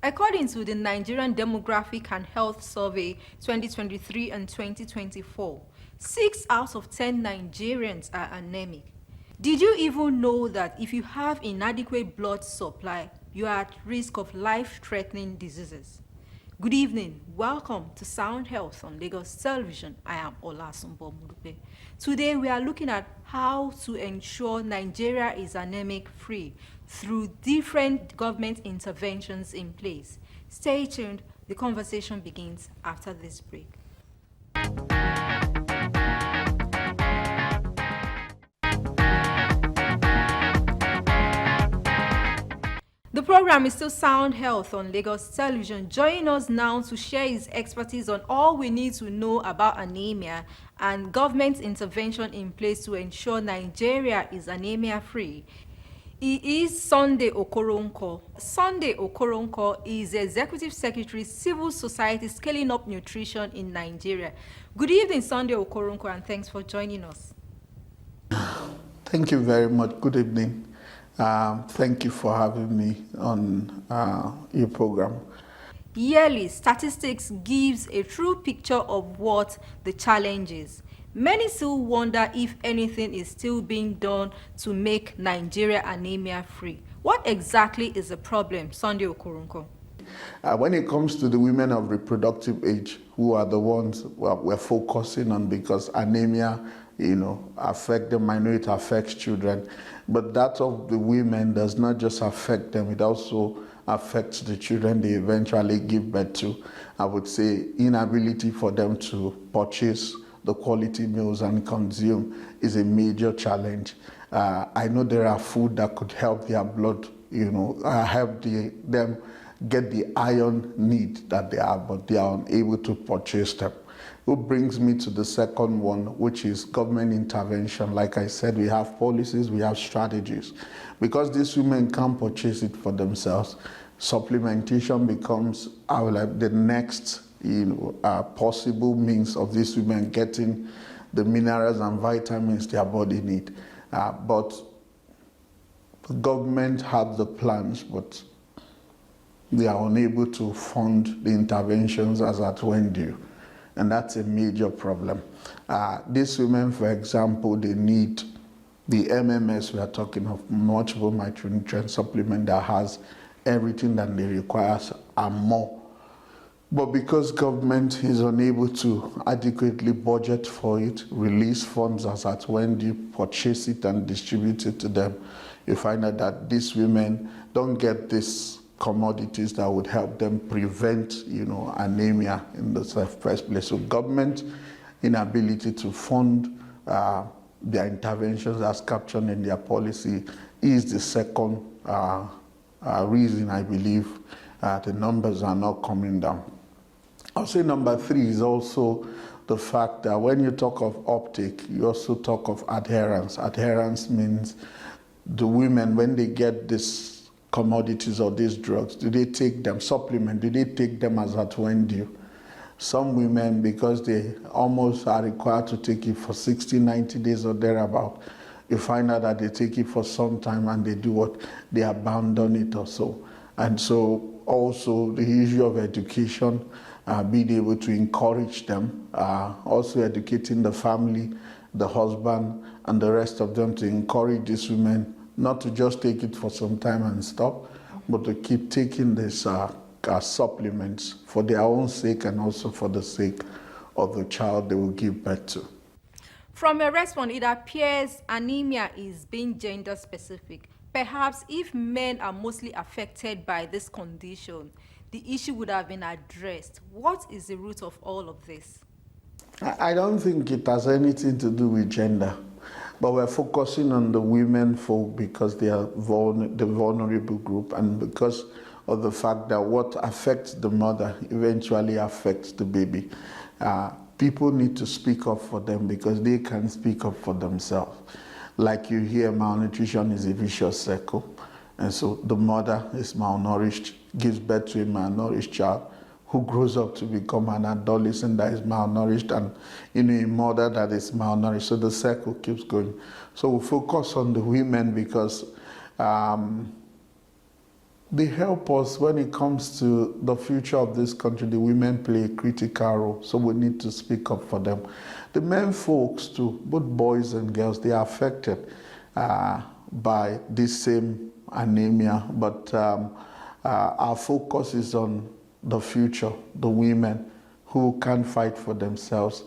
According to the Nigerian Demographic and Health Survey 2023 and 2024, 6 out of 10 Nigerians are anemic. Did you even know that if you have inadequate blood supply, you are at risk of life-threatening diseases? Good evening. Welcome to Sound Health on Lagos Television. I am Olasumbo Modupe. Today we are looking at how to ensure Nigeria is anemic-free through different government interventions in place. Stay tuned. The conversation begins after this break. The program is still Sound Health on Lagos Television. Join us now to share his expertise on all we need to know about anemia and government intervention in place to ensure Nigeria is anemia-free. He is Sunday Okoronko. Sunday Okoronko is Executive Secretary, Civil Society Scaling Up Nutrition in Nigeria. Good evening, Sunday Okoronko, and thanks for joining us. Thank you very much. Good evening. Thank you for having me on your program. Yearly statistics gives a true picture of what the challenge is. Many still wonder if anything is still being done to make Nigeria anemia-free. What exactly is the problem, Sunday Okoronko? When it comes to the women of reproductive age, who are the ones we're focusing on, because anemia, affect them. I know it affects children, but that of the women does not just affect them, it also affects the children they eventually give birth to. I would say inability for them to purchase the quality meals and consume is a major challenge. I know there are food that could help their blood, help them get the iron need that they are, but they are unable to purchase them. It brings me to the second one, which is government intervention. Like I said, we have policies, we have strategies. Because these women can't purchase it for themselves, supplementation becomes the next possible means of these women getting the minerals and vitamins their body need. But the government have the plans, but they are unable to fund the interventions as at when due. And that's a major problem. These women, for example, they need the MMS, we are talking of multiple micronutrient supplement that has everything that they require and more. But because government is unable to adequately budget for it, release funds as at when you purchase it and distribute it to them, you find out that these women don't get these commodities that would help them prevent, anemia in the first place. So government inability to fund their interventions as captured in their policy is the second reason I believe the numbers are not coming down. I'll say number 3 is also the fact that when you talk of uptake, you also talk of adherence. Adherence means the women, when they get this commodities or these drugs, do they take them, supplement, do they take them as at when due? Some women, because they almost are required to take it for 60, 90 days or thereabout, you find out that they take it for some time and they do what? They abandon it or so. And so also the issue of education, being able to encourage them, also educating the family, the husband, and the rest of them to encourage these women not to just take it for some time and stop, but to keep taking these supplements for their own sake and also for the sake of the child they will give birth to. From your response, it appears anemia is being gender specific. Perhaps if men are mostly affected by this condition, the issue would have been addressed. What is the root of all of this? I don't think it has anything to do with gender. But we're focusing on the women folk because they are the vulnerable group, and because of the fact that what affects the mother eventually affects the baby. People need to speak up for them because they can speak up for themselves. Like you hear, malnutrition is a vicious circle. And so the mother is malnourished, gives birth to a malnourished child, who grows up to become an adolescent that is malnourished, and a mother that is malnourished. So the circle keeps going. So we focus on the women because they help us when it comes to the future of this country. The women play a critical role, so we need to speak up for them. The men folks too, both boys and girls, they are affected by this same anemia, but our focus is on the future, the women who can't fight for themselves,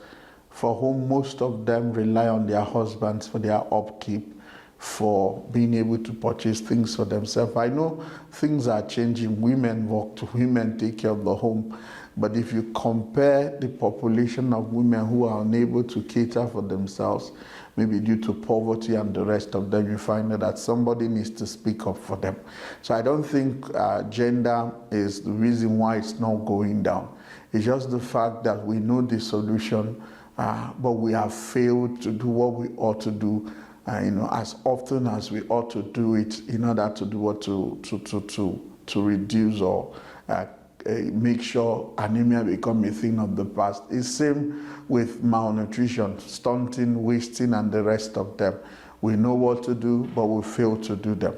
for whom most of them rely on their husbands for their upkeep, for being able to purchase things for themselves. I know things are changing. Women work, women take care of the home. But if you compare the population of women who are unable to cater for themselves, maybe due to poverty and the rest of them, you find that somebody needs to speak up for them. So I don't think gender is the reason why it's not going down. It's just the fact that we know the solution, but we have failed to do what we ought to do, as often as we ought to do it in order to do what to reduce or make sure anemia become a thing of the past. It's same with malnutrition, stunting, wasting, and the rest of them. We know what to do, but we fail to do them.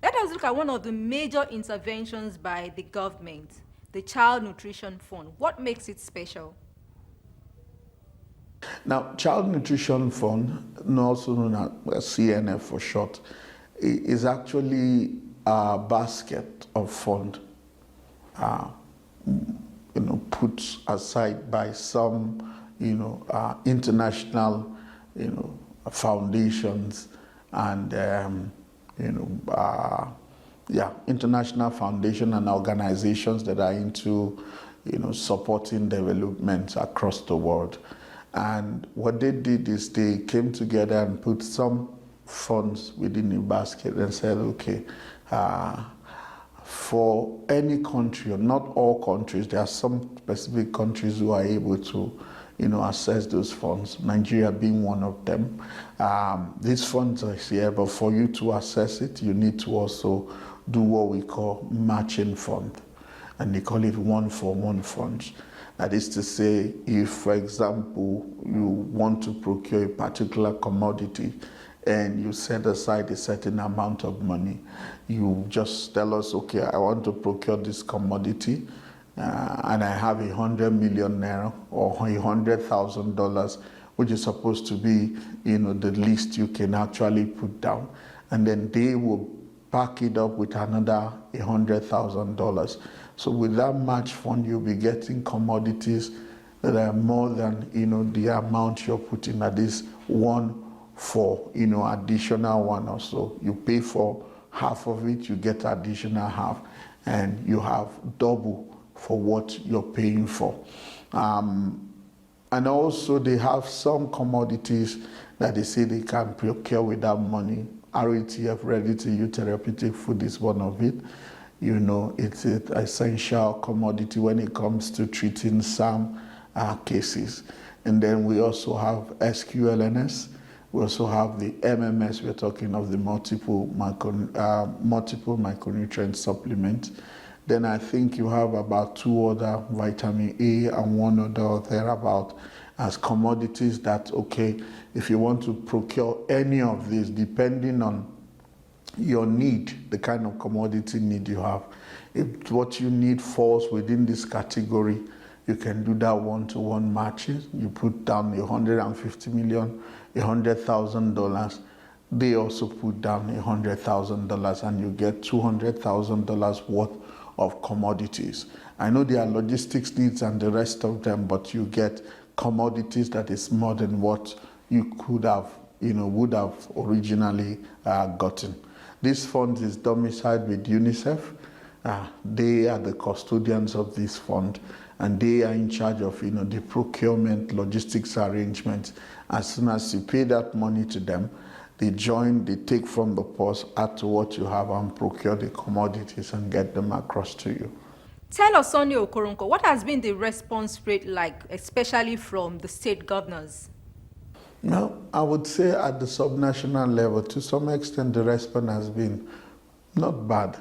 Let us look at one of the major interventions by the government, the Child Nutrition Fund. What makes it special? Now, Child Nutrition Fund, also known as CNF for short, is actually a basket of fund, put aside by some, international, foundations and, international foundation and organizations that are into, supporting development across the world. And what they did is they came together and put some funds within a basket and said, okay, for any country, or not all countries, there are some specific countries who are able to, access those funds, Nigeria being one of them. These funds are here, but for you to access it, you need to also do what we call matching fund. And they call it one-for-one funds. That is to say, if, for example, you want to procure a particular commodity and you set aside a certain amount of money, you just tell us, okay, I want to procure this commodity and I have 100 million naira or $100,000, which is supposed to be, the least you can actually put down. And then they will back it up with another $100,000. So with that match fund, you'll be getting commodities that are more than, the amount you're putting at this one for, additional one or so. You pay for half of it, you get additional half, and you have double for what you're paying for. And also they have some commodities that they say they can procure without money. RETF, ready-to-use therapeutic food, is one of it. It's an essential commodity when it comes to treating some cases. And then we also have SQLNS. We also have the MMS. We're talking of the multiple micronutrient supplement. Then I think you have about 2 other, vitamin A and 1 other thereabout, as commodities that, okay, if you want to procure any of these, depending on your need, the kind of commodity need you have, if what you need falls within this category, you can do that one-to-one matches. You put down 150 million, $100,000. They also put down $100,000, and you get $200,000 worth of commodities. I know there are logistics needs and the rest of them, but you get commodities that is more than what you could have, would have originally gotten. This fund is domiciled with UNICEF. They are the custodians of this fund, and they are in charge of, the procurement, logistics arrangements. As soon as you pay that money to them, they join, they take from the purse, add to what you have, and procure the commodities and get them across to you. Tell us, Sunny Okoronko, what has been the response rate like, especially from the state governors? Well, I would say at the subnational level, to some extent, the response has been not bad,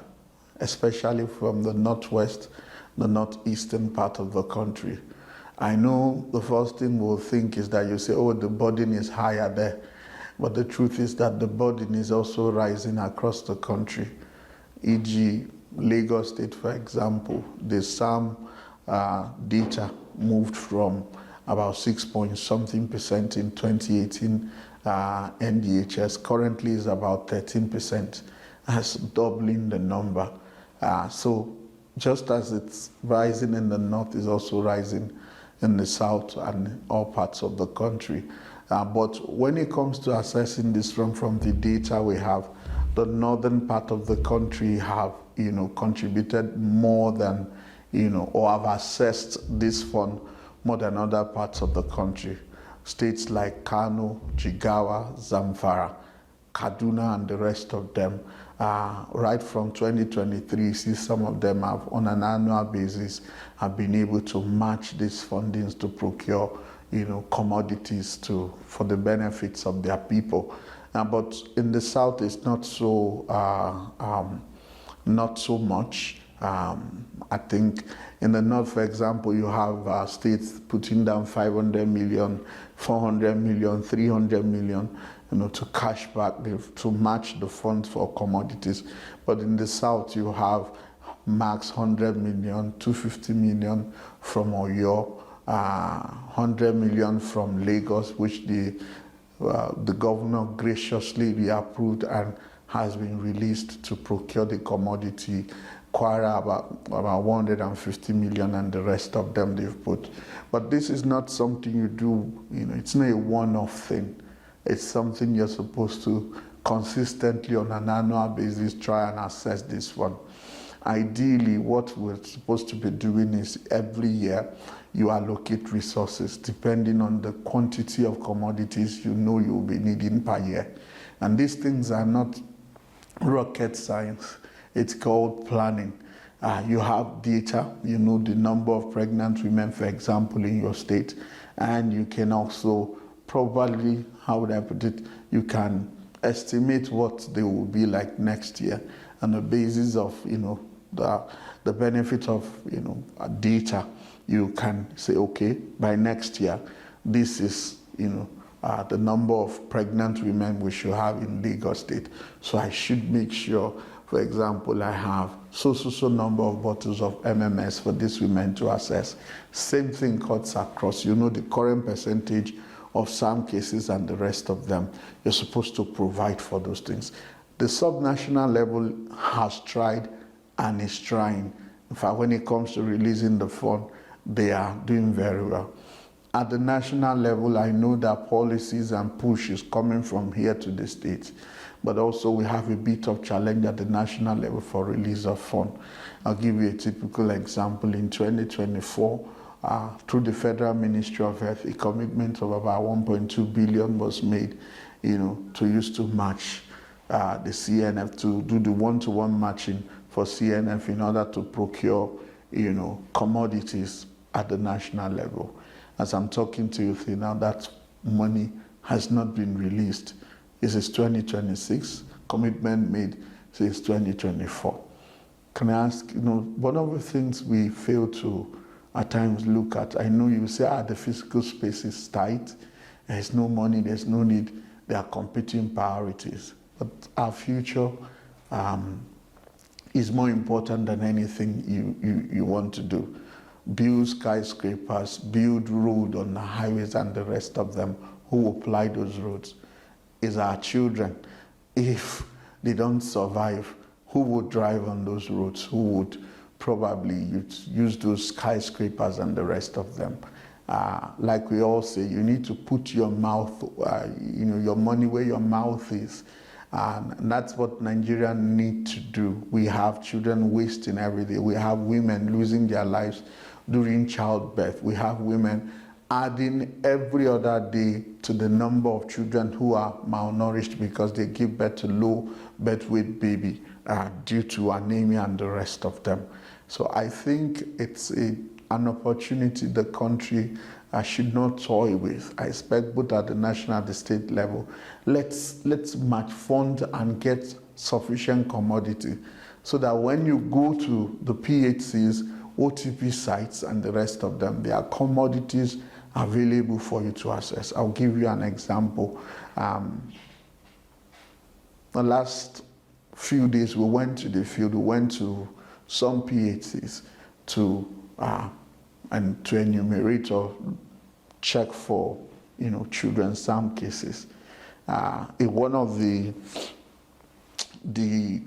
especially from the northwest, the northeastern part of the country. I know the first thing we'll think is that you say, oh, the burden is higher there. But the truth is that the burden is also rising across the country. e.g. Lagos State, for example, the SAM data moved from about 6 point something percent in 2018 NDHS, currently is about 13%, that's doubling the number. So just as it's rising in the north, it's also rising in the south and all parts of the country. But when it comes to assessing this from the data we have, the northern part of the country have, contributed more than, or have assessed this fund more than other parts of the country. States like Kano, Jigawa, Zamfara, Kaduna, and the rest of them, right from 2023, see some of them have, on an annual basis, have been able to match these fundings to procure, commodities for the benefits of their people. But in the south, it's not so much. I think in the north, for example, you have states putting down 500 million, 400 million, 300 million, to cash back, to match the funds for commodities. But in the south, you have max 100 million, 250 million from Oyo, 100 million from Lagos, which the governor graciously reapproved and has been released to procure the commodity. Kwara about 150 million, and the rest of them they've put. But this is not something you do, it's not a one-off thing. It's something you're supposed to consistently on an annual basis try and assess this one. Ideally, what we're supposed to be doing is every year you allocate resources depending on the quantity of commodities you'll be needing per year. And these things are not rocket science. It's called planning. You have data, the number of pregnant women, for example, in your state, and you can also probably, how would I put it, you can estimate what they will be like next year on the basis of, the benefit of, data. You can say, okay, by next year, this is, the number of pregnant women we should have in Lagos State. So I should make sure, for example, I have so number of bottles of MMS for these women to assess. Same thing cuts across, the current percentage of some cases and the rest of them. You're supposed to provide for those things. The subnational level has tried and is trying. In fact, when it comes to releasing the fund, they are doing very well. At the national level, I know that policies and push is coming from here to the states, but also we have a bit of challenge at the national level for release of fund. I'll give you a typical example. In 2024, through the Federal Ministry of Health, a commitment of about 1.2 billion was made, to use to match the CNF, to do the one-to-one matching for CNF in order to procure, commodities at the national level. As I'm talking to you now, that money has not been released. This is 2026, commitment made since 2024. Can I ask, one of the things we fail to at times look at, I know you say, the physical space is tight, there's no money, there's no need, there are competing priorities. But our future is more important than anything you want to do. Build skyscrapers, build road on the highways and the rest of them. Who will apply those roads? Is our children. If they don't survive, who would drive on those roads? Who would probably use those skyscrapers and the rest of them? Like we all say, you need to put your mouth, your money where your mouth is. And that's what Nigerians need to do. We have children wasting every day. We have women losing their lives during childbirth. We have women adding every other day to the number of children who are malnourished because they give birth to low birth weight baby due to anemia and the rest of them. So I think it's an opportunity the country should not toy with. I expect both at the national and the state level, let's match fund and get sufficient commodity so that when you go to the PHCs, OTP sites and the rest of them, there are commodities available for you to access. I'll give you an example. The last few days we went to the field, we went to some PHCs to and to enumerate or check for children's SAM cases. In one of the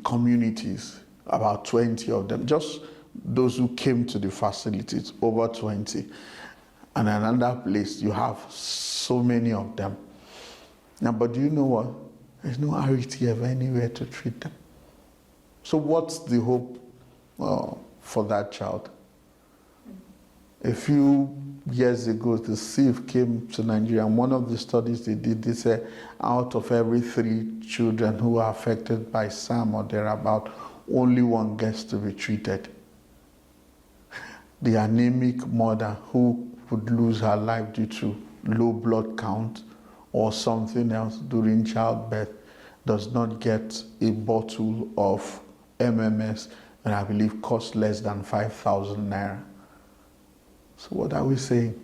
communities, about 20 of them, just those who came to the facilities, over 20. And another place, you have so many of them. Now, but do you know what? There's no RETF anywhere to treat them. So what's the hope for that child? A few years ago, the CIF came to Nigeria, and one of the studies they did, they said out of every 3 children who are affected by SAM or thereabout, only 1 gets to be treated. The anemic mother who would lose her life due to low blood count or something else during childbirth does not get a bottle of MMS, and I believe costs less than 5,000 naira. So what are we saying?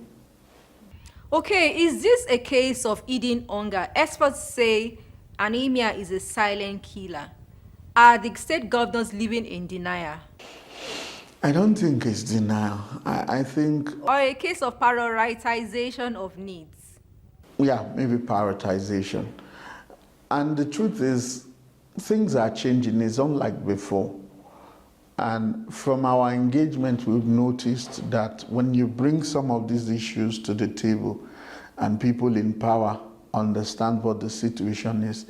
Okay, is this a case of eating hunger? Experts say anemia is a silent killer. Are the state governors living in denial? I don't think it's denial. I think... Or a case of prioritization of needs? Yeah, maybe prioritization. And the truth is, things are changing. It's unlike before. And from our engagement, we've noticed that when you bring some of these issues to the table and people in power understand what the situation is,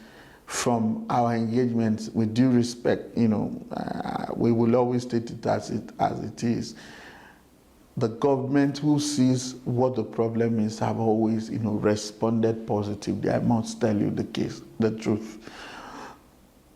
from our engagement, with due respect, we will always state it as it is. The government who sees what the problem is have always, responded positively. I must tell you the truth.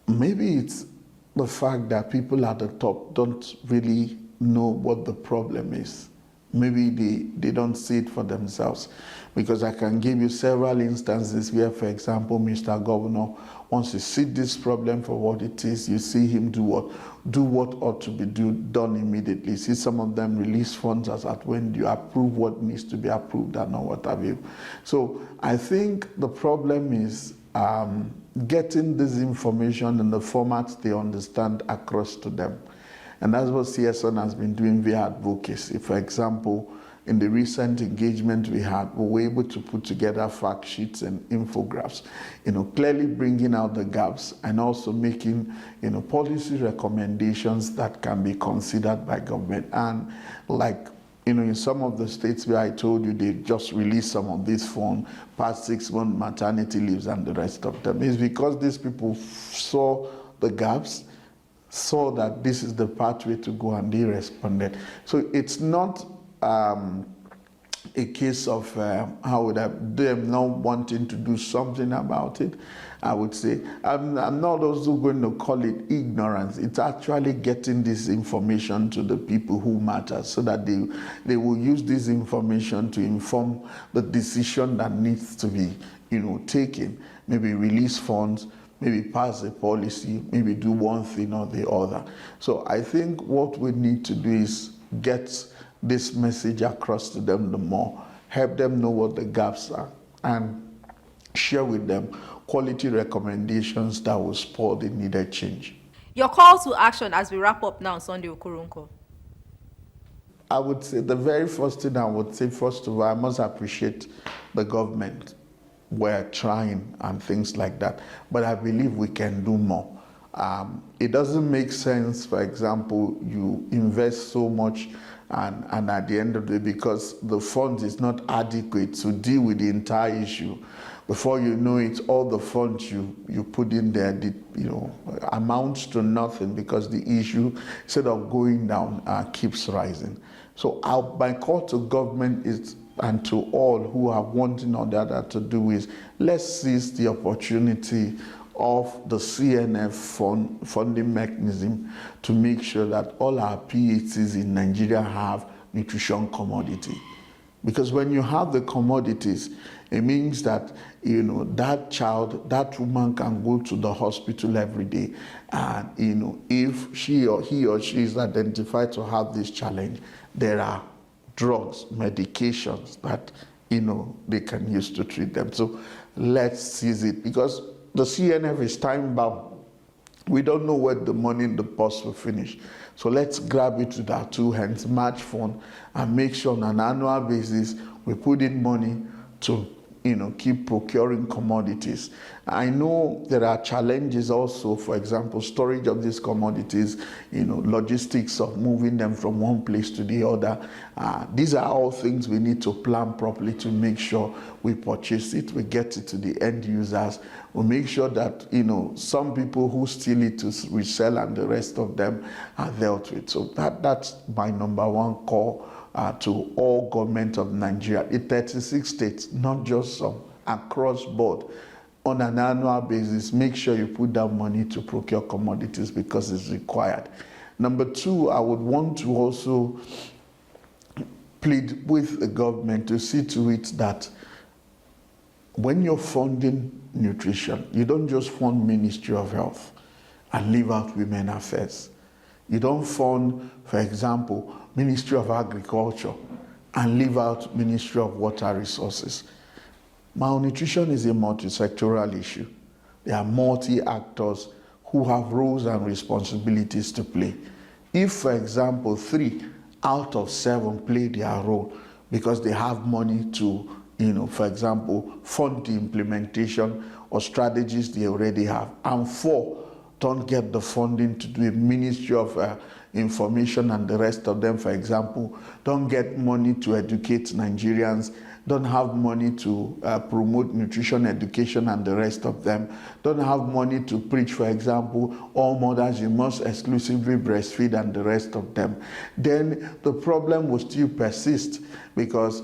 Maybe it's the fact that people at the top don't really know what the problem is. Maybe they don't see it for themselves. Because I can give you several instances where, for example, Mr. Governor, once you see this problem for what it is, you see him do what ought to be done immediately. See some of them release funds as at when you approve what needs to be approved and what have you. So I think the problem is getting this information in the format they understand across to them. And that's what cs-sunn has been doing via advocacy. For example, in the recent engagement we had, we were able to put together fact sheets and infographics, clearly bringing out the gaps and also making, policy recommendations that can be considered by government. And like, in some of the states where I told you they just released some of these funds, past 6-month maternity leaves and the rest of them, is because these people saw the gaps, saw that this is the pathway to go, and they responded. So it's not a case of them not wanting to do something about it. I would say I'm not also going to call it ignorance. It's actually getting this information to the people who matter, so that they will use this information to inform the decision that needs to be taken. Maybe release funds, maybe pass a policy, maybe do one thing or the other. So I think what we need to do is get this message across to them the more, help them know what the gaps are, and share with them quality recommendations that will spur the needed change. Your call to action as we wrap up now, Sunday Okoronko. I would say the very first thing I would say, first of all, I must appreciate the government. We're trying and things like that, but I believe we can do more. It doesn't make sense, for example, you invest so much and at the end of the day, because the funds is not adequate to deal with the entire issue, before you know it, all the funds you put in there, amounts to nothing, because the issue, instead of going down, keeps rising. So my call to government is, and to all who have one thing or the other to do, is let's seize the opportunity of the CNF funding mechanism to make sure that all our PHCs in Nigeria have nutrition commodity. Because when you have the commodities, it means that that child, that woman can go to the hospital every day, and if he or she is identified to have this challenge, there are drugs, medications that they can use to treat them. So let's seize it, because the CNF is time bound. We don't know where the money in the purse will finish. So let's grab it with our two hands, match fund, and make sure on an annual basis we put in money to keep procuring commodities. I know there are challenges also, for example, storage of these commodities, logistics of moving them from one place to the other. These are all things we need to plan properly to make sure we purchase it, we get it to the end users. We make sure that, some people who steal it to resell and the rest of them are dealt with. So that's my number one call to all government of Nigeria, the 36 states, not just some, across board. On an annual basis, make sure you put that money to procure commodities because it's required. Number two, I would want to also plead with the government to see to it that when you're funding nutrition, you don't just fund Ministry of Health and leave out Women Affairs. You don't fund, for example, Ministry of Agriculture and leave out Ministry of Water Resources. Malnutrition is a multi-sectoral issue. There are multi-actors who have roles and responsibilities to play. If, for example, 3 out of 7 play their role because they have money to, for example, fund the implementation or strategies they already have, and 4 don't get the funding to do a Ministry of Information and the rest of them, for example, don't get money to educate Nigerians, don't have money to promote nutrition education and the rest of them, don't have money to preach, for example, all mothers, you must exclusively breastfeed and the rest of them, then the problem will still persist because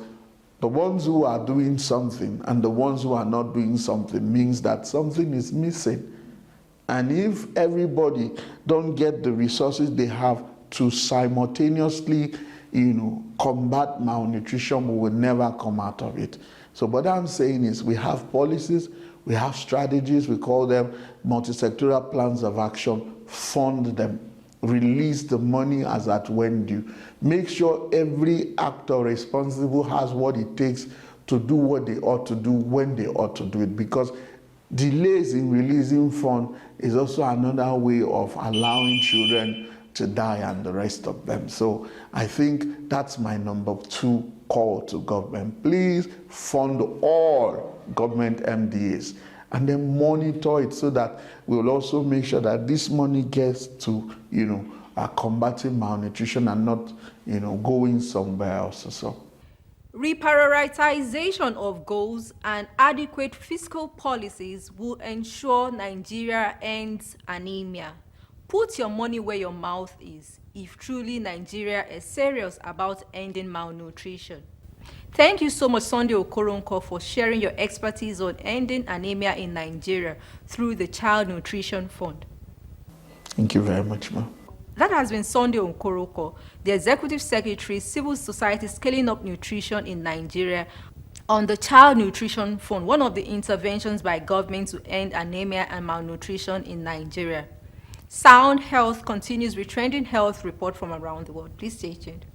the ones who are doing something and the ones who are not doing something means that something is missing. And if everybody don't get the resources they have to simultaneously, combat malnutrition, we will never come out of it. So what I'm saying is we have policies, we have strategies, we call them multi-sectoral plans of action, fund them, release the money as at when due. Make sure every actor responsible has what it takes to do what they ought to do when they ought to do it, because delays in releasing funds is also another way of allowing children to die and the rest of them. So I think that's my number 2 call to government. Please fund all government MDAs and then monitor it so that we'll also make sure that this money gets to, combating malnutrition and not, going somewhere else or so. Reprioritization of goals and adequate fiscal policies will ensure Nigeria ends anemia. Put your money where your mouth is if truly Nigeria is serious about ending malnutrition. Thank you so much, Sunday Okoronko, for sharing your expertise on ending anemia in Nigeria through the Child Nutrition Fund. Thank you very much, ma'am. That has been Sunday Okoroko, the Executive Secretary, Civil Society Scaling Up Nutrition in Nigeria, on the Child Nutrition Fund, one of the interventions by government to end anemia and malnutrition in Nigeria. Sound Health continues with trending health report from around the world. Please stay tuned.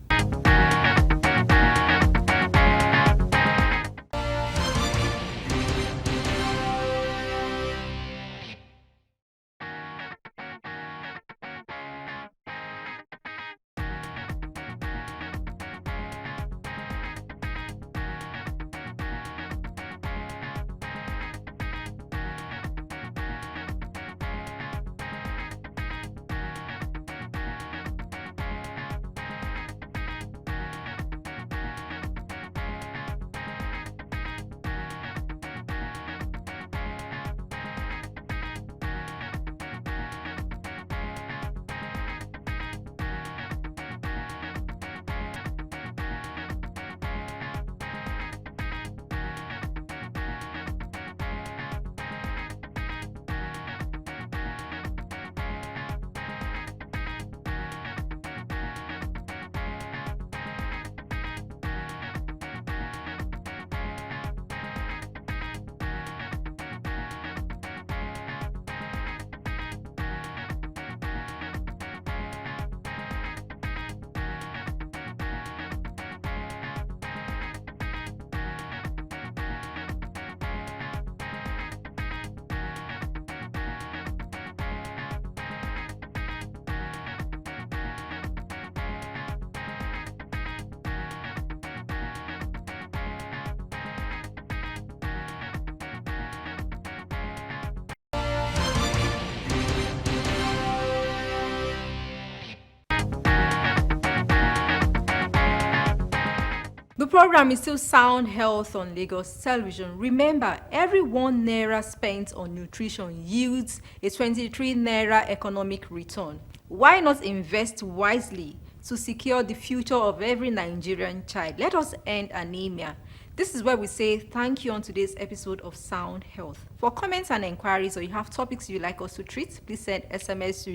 The program is still Sound Health on Lagos Television. Remember, every 1 naira spent on nutrition yields a 23 naira economic return. Why not invest wisely to secure the future of every Nigerian child? Let us end anemia. This is where we say thank you on today's episode of Sound Health. For comments and inquiries, or you have topics you'd like us to treat, please send SMS to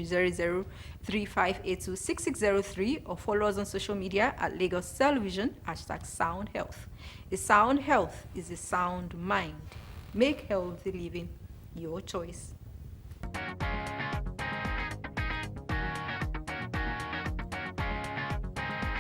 0035826603 or follow us on social media at Lagos Television, #Sound Health. A sound health is a sound mind. Make healthy living your choice.